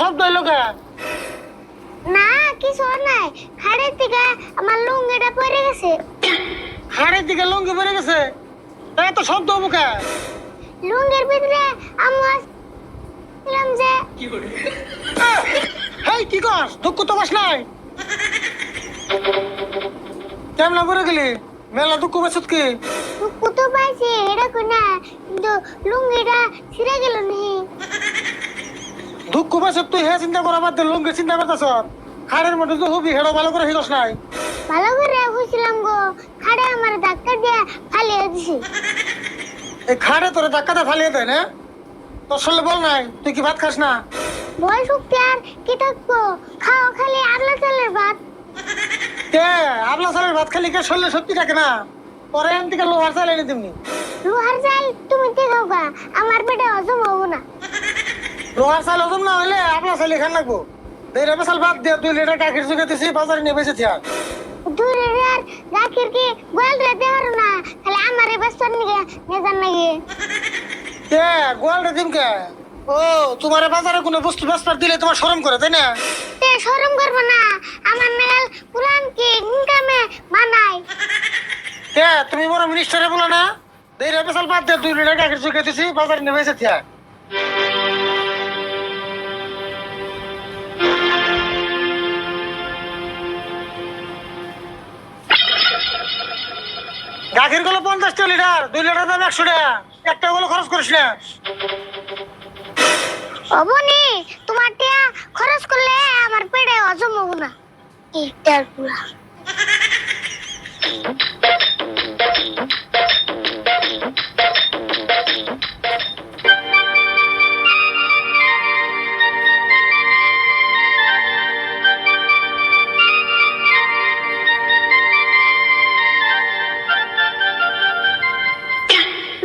শব্দ হইলো কে? না কিছু নাই, খাড়ের থেকে আমার লুঙ্গিটা পড়ে গেছে। হাড়ের দিকে লুঙ্গি পরে গেছে, এত শব্দ হবো কে? লুঙ্গির ভিতরে আমি আসছিলাম যে হেই কি কর, দুঃখ তো বাস নাই? কেমন পরে গেলি? মেলা দুঃখ বাসত কি? কত পাইছি এটা কোনা, কিন্তু লুঙ্গিটা ছিঁড়ে গেল নি। দুঃখ বাসত তুই হে চিন্তা করা বাদ দে, লুঙ্গি চিন্তা করতেছ। হাড়ের মধ্যে তো হবি, হেডো ভালো করে হিরস নাই। ভালো করে হইছিলাম গো, খাড়ে আমার ধাক্কা দিয়ে ফালিয়ে দিছি। এই খাড়ে তোরে ধাক্কাতে ফালিয়ে দেয় না? তোর শরীরে বল নাই, তুই কি ভাত খাস না? বয়স শক্তি আর কি থাকবো, খাও খালি আগলা চালের ভাত। কে আপনা চালের ভাত খালি কে শরীরে শক্তি থাকে না? পরে এন থেকে লোহার চাল এনে দিমনি। লোহার চাল তুমি দেখাও গা, আমার পেটে হজম হবো না। লোহার চাল হজম না হইলে আপনা চাল খান লাগবো। দেড় বেসাল ভাত দিয়ে 2 লিটার গাখির চুকাতেছি, বাজারে নিয়ে বেঁচে থিয়া। দূরে আর গাখির কি গোয়াল রে দেহার না, খালি আমারে বাস্তর নিয়ে নেজান নাকি। কে গোয়াল রে দিম কে? ও তোমার বাজারে কোনো বস্তু বেচবার দিলে তোমার শরম করে, তাই না? তে শরম করবো না, আমার নাগাল পুরান কি ইনকামে বানাই। কে তুমি বড় মিনিস্টারে বলো না? দেড় বেসাল ভাত দিয়ে 2 লিটার গাখির চুকাতেছি, বাজারে নিয়ে বেঁচে থিয়া। গাখির গুলো 50 লিটার, 2 লিটার দাম 100 টাকা। একটা গুলো খরচ করিস না। অবনি তোমার টিয়া খরচ করলে আমার পেটে হজম হবো না। ইটার পুরা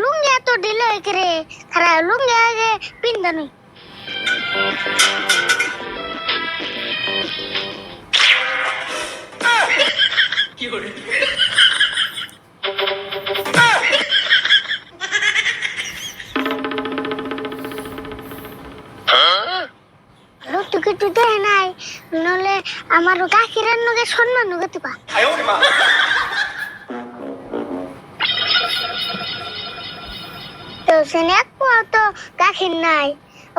লুঙ্গি এত ঢিলে হয়ে রে, খারাপ লুঙ্গি আগে পিন্দানি। লোকটু কিছু দেয় নাই, নলে আমার গাখিরের নগে সম্মান নগে পা। তো সেনে তো গাখির নাই,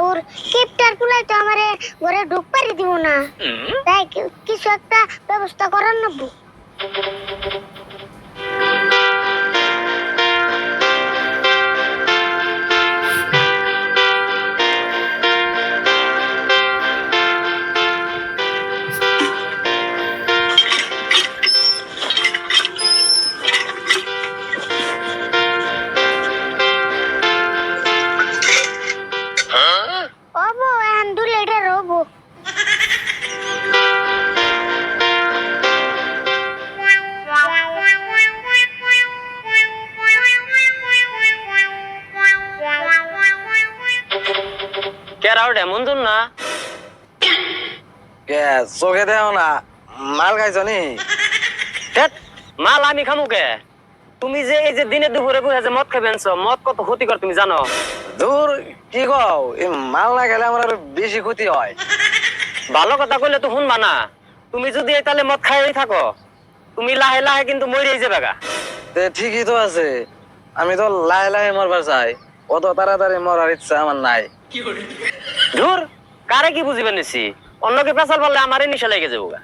ওর কিপটার পুলাই তো আমারে ঘরে ঢুক পারি দিব না। তাই কিছু একটা ব্যবস্থা করার নেবো। ওবো এখন 2 লিটার হবো। কেরাও এমন দূর না কে চোখে দেও না, মাল খাইছ নি? ধ্যাৎ, মাল আমি খামু কে? তুমি যে এই যে দিনে দুপুরে বসে যে মদ খাবেন, মদ কত ক্ষতিকর তুমি জানো? দূর কি কও, এই মাল না খেলে আমার আরো বেশি ক্ষতি হয়। ভালো কথা কইলে তো শুনবা না। তুমি যদি এই তালে মদ খাই থাকো, তুমি লাহে লাহে কিন্তু মরেই যাবে গা। তে ঠিকই তো আছে, আমি তো লাহে লাহে মরবার চাই, অত তাড়াতাড়ি মরার ইচ্ছা আমার নাই। ধুর, কারে কি বুঝিবে নিছি? অন্যকে পেশাল পারলে আমারই নিশা লেগে যাবো গা।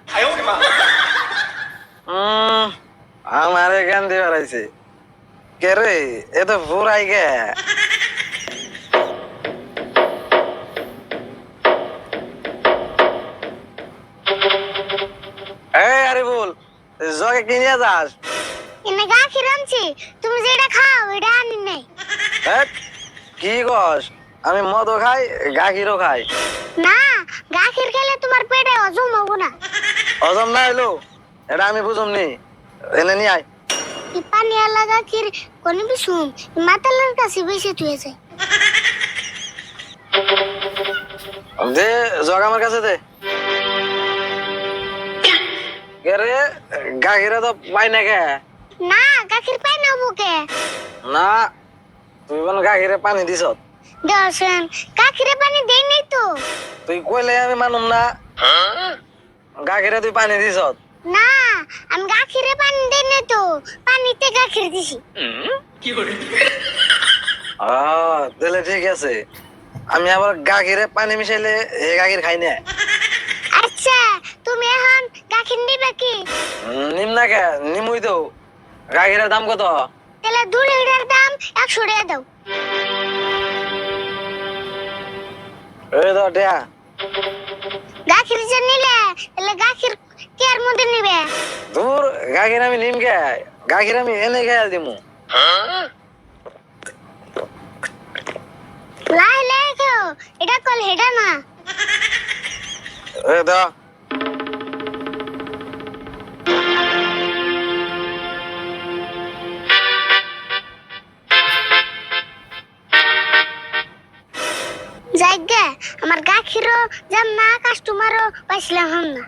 আমারে জ্ঞান দিয়ে বেড়াইছে কে রে, এ তো ভুরাই গে। এই আরে বল, জগে কিনে যাস? এনে গাখির আনছি, তুমি যেটা খাও এটা আনি নাই। হ্যাঁ কি কস, আমি মদও খাই গাখিরও খাই। না, গাখির খেলে তোমার পেটে হজম হবো না। হজম না হইলো এটা আমি বুঝুম নি, এনে নিয়ে আয়। এই পানি আলা গাখির কোন বিশুম মাতালের কাছে বেশি তুই যায়। দে জগ আমার কাছে দে। কে রে, গাখিরে তো পাই না কে? না, গাখির পাই না বুকে। না তুই বল গাখিরে পানি দিছ? দর্শন গাখিরে পানি দেই নাই তো। তুই তুই কইলে আমি মানুম না গাখিরে তুই পানি দিছ না আমি গাখিরে পানি দেই না তো পানিতে গাখির দিছি তাহলে ঠিক আছে আমি আবার গাখিরে পানি মিশাইলে এ গাখির খাই না আচ্ছা তুমি এখন গাখির নিবে কি নিম না কে নিমুই তো গাখিরের দাম কত তাহলে 2 লিটার দাম 100 টাকা দাও এই তো টিয়া গাখির যে নিলে তাহলে গাখির কে এর মধ্যে নিবে দূর গাখির আমি নিম কে গাখির আমি এনে খেয়াল দিমু লাই লাই খাও এটা কল হেডা না এই তো যাইগে আমার গাখিরও যাম না কাস্টমারও পাইছিলাম না